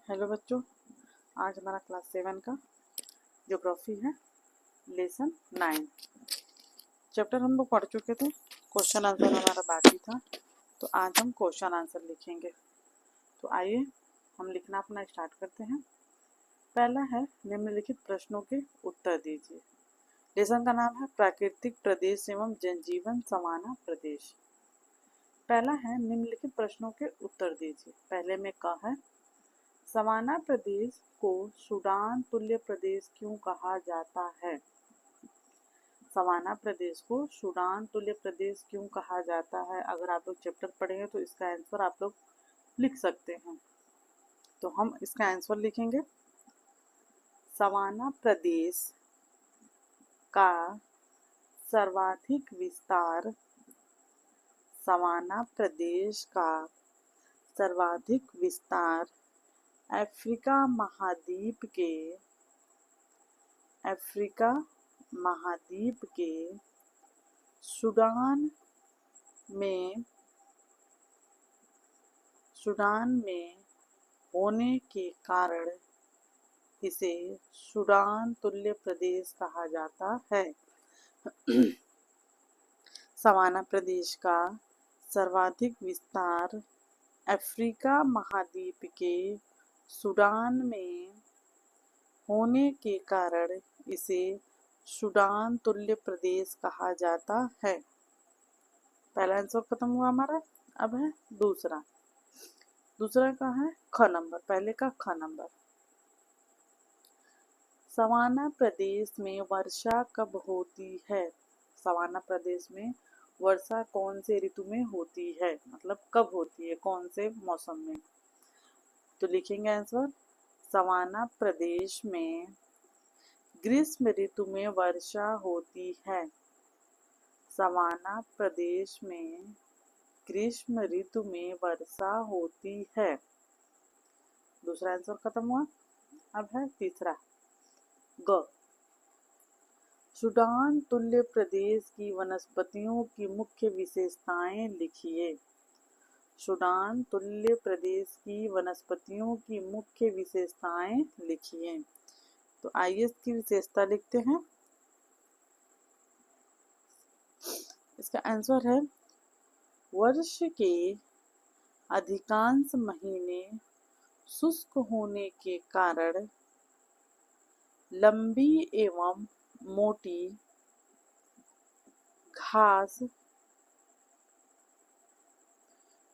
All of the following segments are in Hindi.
हेलो बच्चों, आज हमारा क्लास 7 का ज्योग्राफी है। लेसन 9 चैप्टर हम लोग पढ़ चुके थे। क्वेश्चन आंसर हमारा बाकी था, तो आज हम क्वेश्चन आंसर लिखेंगे। तो आइए हम लिखना अपना स्टार्ट करते हैं। पहला है, निम्नलिखित प्रश्नों के उत्तर दीजिए। लेसन का नाम है प्राकृतिक प्रदेश एवं जनजीवन समाना प्रदेश। पहला है, निम्नलिखित प्रश्नों के उत्तर दीजिए। पहले में का है, समाना प्रदेश को सूडान तुल्य प्रदेश क्यों कहा जाता है? समाना प्रदेश को सूडान तुल्य प्रदेश क्यों कहा जाता है? अगर आप लोग चैप्टर पढ़ेंगे तो इसका आंसर आप लोग लिख सकते हैं। तो हम इसका आंसर लिखेंगे, समाना प्रदेश का सर्वाधिक विस्तार, समाना प्रदेश का सर्वाधिक विस्तार अफ्रीका महाद्वीप के सूडान में होने के कारण इसे सूडान तुल्य प्रदेश कहा जाता है। समाना प्रदेश का सर्वाधिक विस्तार अफ्रीका महाद्वीप के सूडान में होने के कारण इसे सूडान तुल्य प्रदेश कहा जाता है। पहला आंसर खत्म हुआ हमारा। अब है दूसरा का है ख नंबर। पहले का ख नंबर, सवाना प्रदेश में वर्षा कब होती है? सवाना प्रदेश में वर्षा कौन से ऋतु में होती है, मतलब कब होती है, कौन से मौसम में? तो लिखेंगे आंसर, सवाना प्रदेश में ग्रीष्म ऋतु में वर्षा होती है। सवाना प्रदेश में ग्रीष्म ऋतु में वर्षा होती है। दूसरा आंसर खत्म हुआ। अब है तीसरा ग, सूडान तुल्य प्रदेश की वनस्पतियों की मुख्य विशेषताएं लिखिए। सूडान तुल्य प्रदेश की वनस्पतियों की मुख्य विशेषताएं लिखिए। तो आइए इसकी विशेषता लिखते हैं। इसका आंसर है, वर्ष के अधिकांश महीने शुष्क होने के कारण लंबी एवं मोटी घास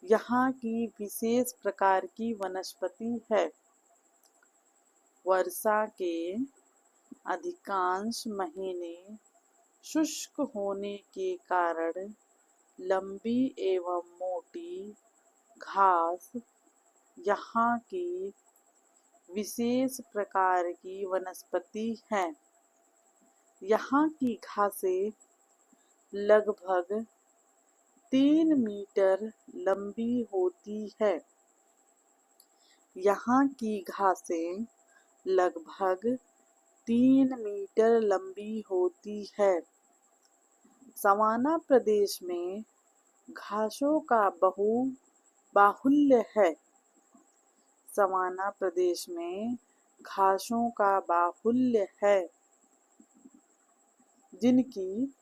यहाँ की विशेष प्रकार की वनस्पति है। वर्षा के अधिकांश महीने शुष्क होने के कारण लंबी एवं मोटी घास यहाँ की विशेष प्रकार की वनस्पति है। यहाँ की घासें लगभग 3 मीटर लंबी होती है। यहाँ की घासें लगभग 3 मीटर लंबी होती है। सवाना प्रदेश में घासों का बाहुल्य है। सवाना प्रदेश में घासों का बाहुल्य है, जिनकी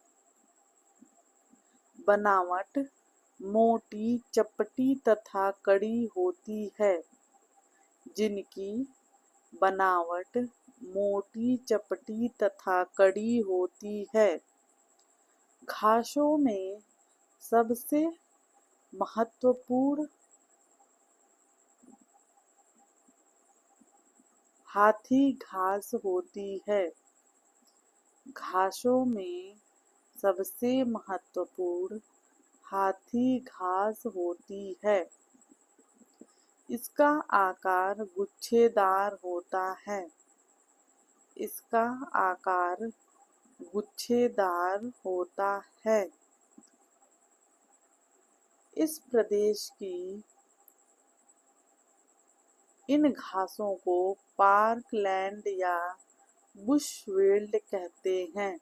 बनावट मोटी, चपटी तथा कड़ी होती है। जिनकी बनावट मोटी, चपटी तथा कड़ी होती है। घासों में सबसे महत्वपूर्ण हाथी घास होती है। घासों में सबसे महत्वपूर्ण हाथी घास होती है। इसका आकार गुच्छेदार होता है। इसका आकार गुच्छेदार होता है। इस प्रदेश की इन घासों को पार्कलैंड या बुशवेल्ड कहते हैं।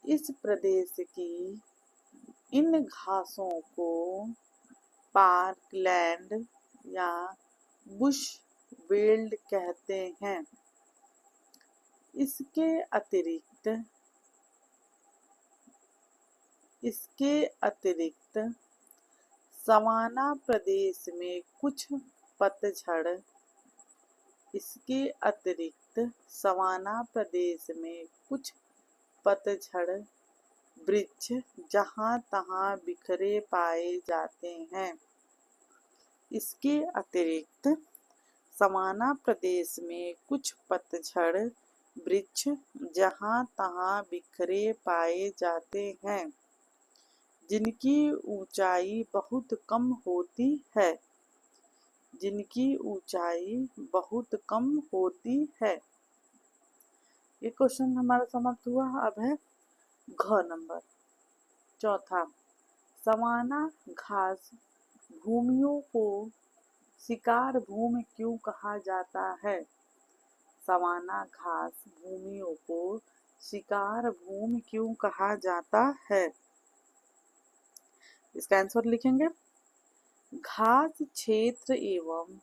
इस प्रदेश की इन घासों को पार्कलैंड या वेल्ड कहते हैं। इसके अतिरिक्त सवाना प्रदेश में कुछ पतझड़ इसके अतिरिक्त सवाना प्रदेश में कुछ पतझड़ वृक्ष जहाँ तहाँ बिखरे पाए जाते हैं। इसके अतिरिक्त सवाना प्रदेश में कुछ पतझड़ वृक्ष जहाँ तहाँ बिखरे पाए जाते हैं, जिनकी ऊंचाई बहुत कम होती है। जिनकी ऊंचाई बहुत कम होती है। ये क्वेश्चन हमारा समाप्त हुआ। अब है घ नंबर। चौथा, सवाना घास भूमियों को शिकार भूमि क्यों कहा जाता है? सवाना घास भूमियों को शिकार भूमि क्यों कहा जाता है? इसका आंसर लिखेंगे। घास क्षेत्र एवं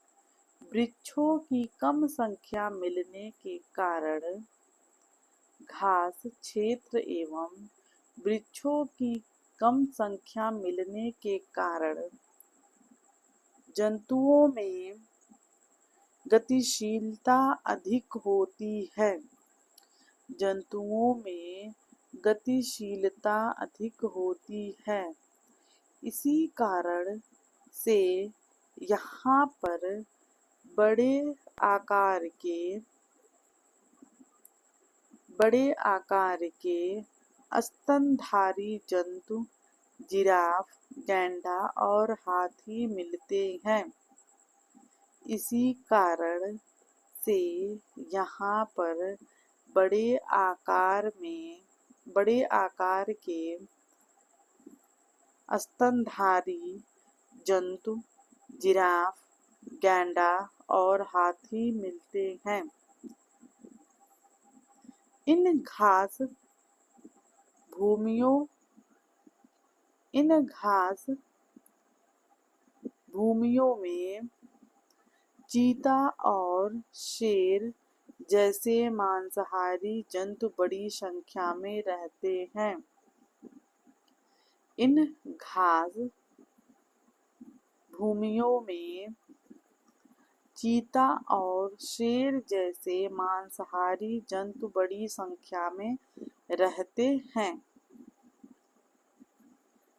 वृक्षों की कम संख्या मिलने के कारण घास क्षेत्र एवं वृक्षों की कम संख्या मिलने के कारण जंतुओं में गतिशीलता अधिक होती है। जंतुओं में गतिशीलता अधिक होती है। इसी कारण से यहाँ पर बड़े आकार के स्तनधारी जंतु जिराफ, गैंडा और हाथी मिलते हैं। इसी कारण से यहाँ पर बड़े आकार के स्तनधारी जंतु जिराफ, गैंडा और हाथी मिलते हैं। इन घास भूमियों में चीता और शेर जैसे मांसाहारी जंतु बड़ी संख्या में रहते हैं। इन घास भूमियों में चीता और शेर जैसे मांसाहारी जंतु बड़ी संख्या में रहते हैं।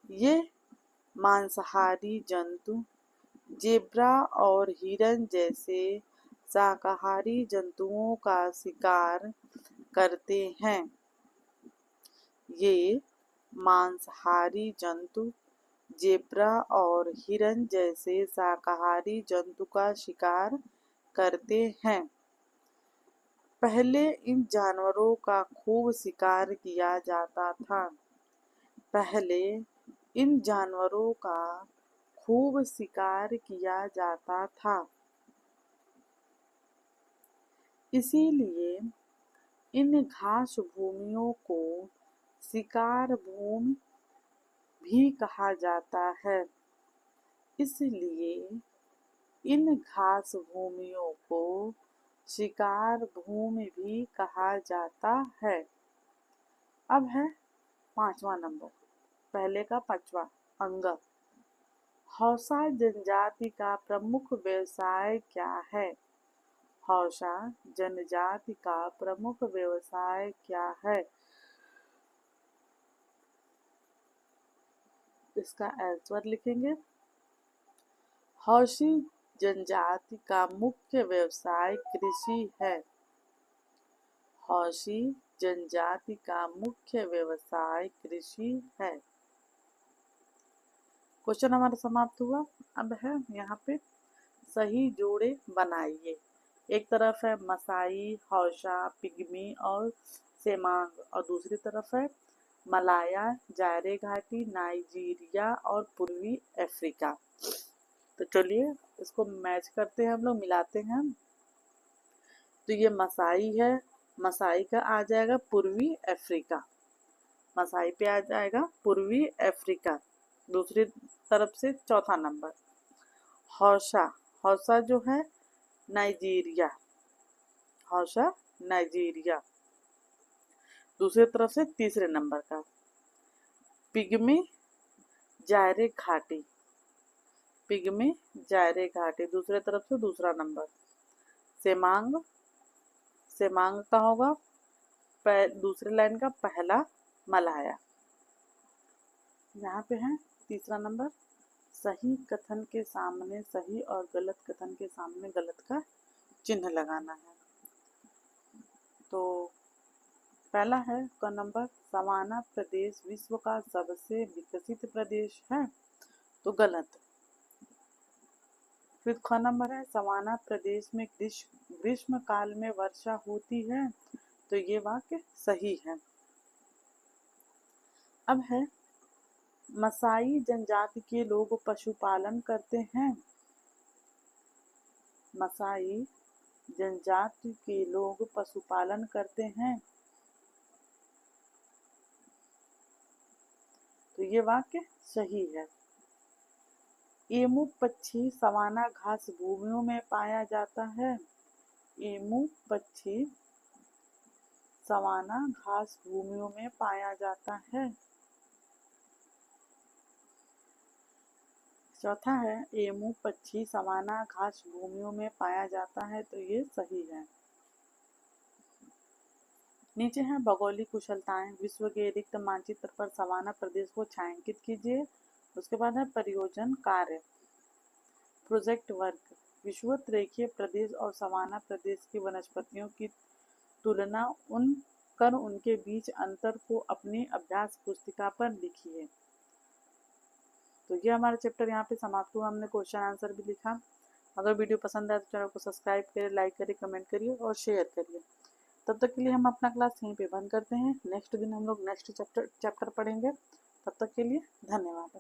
ये मांसाहारी जंतु जेब्रा और हिरन जैसे शाकाहारी जंतुओं का शिकार करते हैं। ये मांसाहारी जंतु जेब्रा और हिरन जैसे शाकाहारी जंतु का शिकार करते हैं। पहले इन जानवरों का खूब शिकार किया जाता था। पहले इन जानवरों का खूब शिकार किया जाता था। इसीलिए इन घास भूमियों को शिकार भूमि भी कहा जाता है। इसलिए इन घास भूमियों को शिकार भूमि भी कहा जाता है। अब है 5वां नंबर। पहले का 5वां अंग। हौसा जनजाति का प्रमुख व्यवसाय क्या है? हौसा जनजाति का प्रमुख व्यवसाय क्या है? इसका आंसर लिखेंगे। हौसी जनजाति का मुख्य व्यवसाय कृषि है। हौसी जनजाति का मुख्य व्यवसाय कृषि है। क्वेश्चन हमारा समाप्त हुआ। अब है यहाँ पे सही जोड़े बनाइए। एक तरफ है मसाई, हौसा, पिग्मी और सेमांग और दूसरी तरफ है मलाया, जायरे घाटी, नाइजीरिया और पूर्वी अफ्रीका। तो चलिए इसको मैच करते हैं, हम लोग मिलाते हैं। तो ये मसाई है, मसाई का आ जाएगा पूर्वी अफ्रीका। मसाई पे आ जाएगा पूर्वी अफ्रीका। दूसरी तरफ से चौथा नंबर हौसा। हौसा जो है नाइजीरिया, हौशा नाइजीरिया। दूसरी तरफ से तीसरे नंबर का पिग्मी जायरे घाटी, पिग्मी जायरे घाटी, दूसरे तरफ से दूसरा नंबर। सेमांग, सेमांग का होगा दूसरे लाइन का पहला मलाया। यहाँ पे है तीसरा नंबर, सही कथन के सामने सही और गलत कथन के सामने गलत का चिन्ह लगाना है। तो पहला है का नंबर, सवाना प्रदेश विश्व का सबसे विकसित प्रदेश है, तो गलत। फिर ख नंबर है, सवाना प्रदेश में ग्रीष्म काल में वर्षा होती है, तो ये वाक्य सही है। अब है, मसाई जनजाति के लोग पशुपालन करते हैं, मसाई जनजाति के लोग पशुपालन करते हैं, तो ये वाक्य सही है। एमू पक्षी सवाना घास भूमियों में पाया जाता है, एमू पक्षी सवाना घास भूमियों में पाया जाता है। चौथा है, एमू पक्षी सवाना घास भूमियों में पाया जाता है, तो ये सही है। नीचे है भौगोलिक कुशलताएं, विश्व के रिक्त मानचित्र पर सवाना प्रदेश को छायांकित कीजिए। उसके बाद है परियोजन कार्य, प्रोजेक्ट वर्क, विषुवत रेखीय प्रदेश और सवाना प्रदेश की वनस्पतियों की तुलना कर उनके बीच अंतर को अपनी अभ्यास पुस्तिका पर लिखिए। तो ये हमारा चैप्टर यहाँ पे समाप्त हुआ। हमने क्वेश्चन आंसर भी लिखा। अगर वीडियो पसंद आए तो चैनल को सब्सक्राइब करिए, लाइक करिए, कमेंट करिए और शेयर करिए। तब तक के लिए हम अपना क्लास यहीं पे बंद करते हैं। नेक्स्ट दिन हम लोग नेक्स्ट चैप्टर पढ़ेंगे। तब तक के लिए धन्यवाद।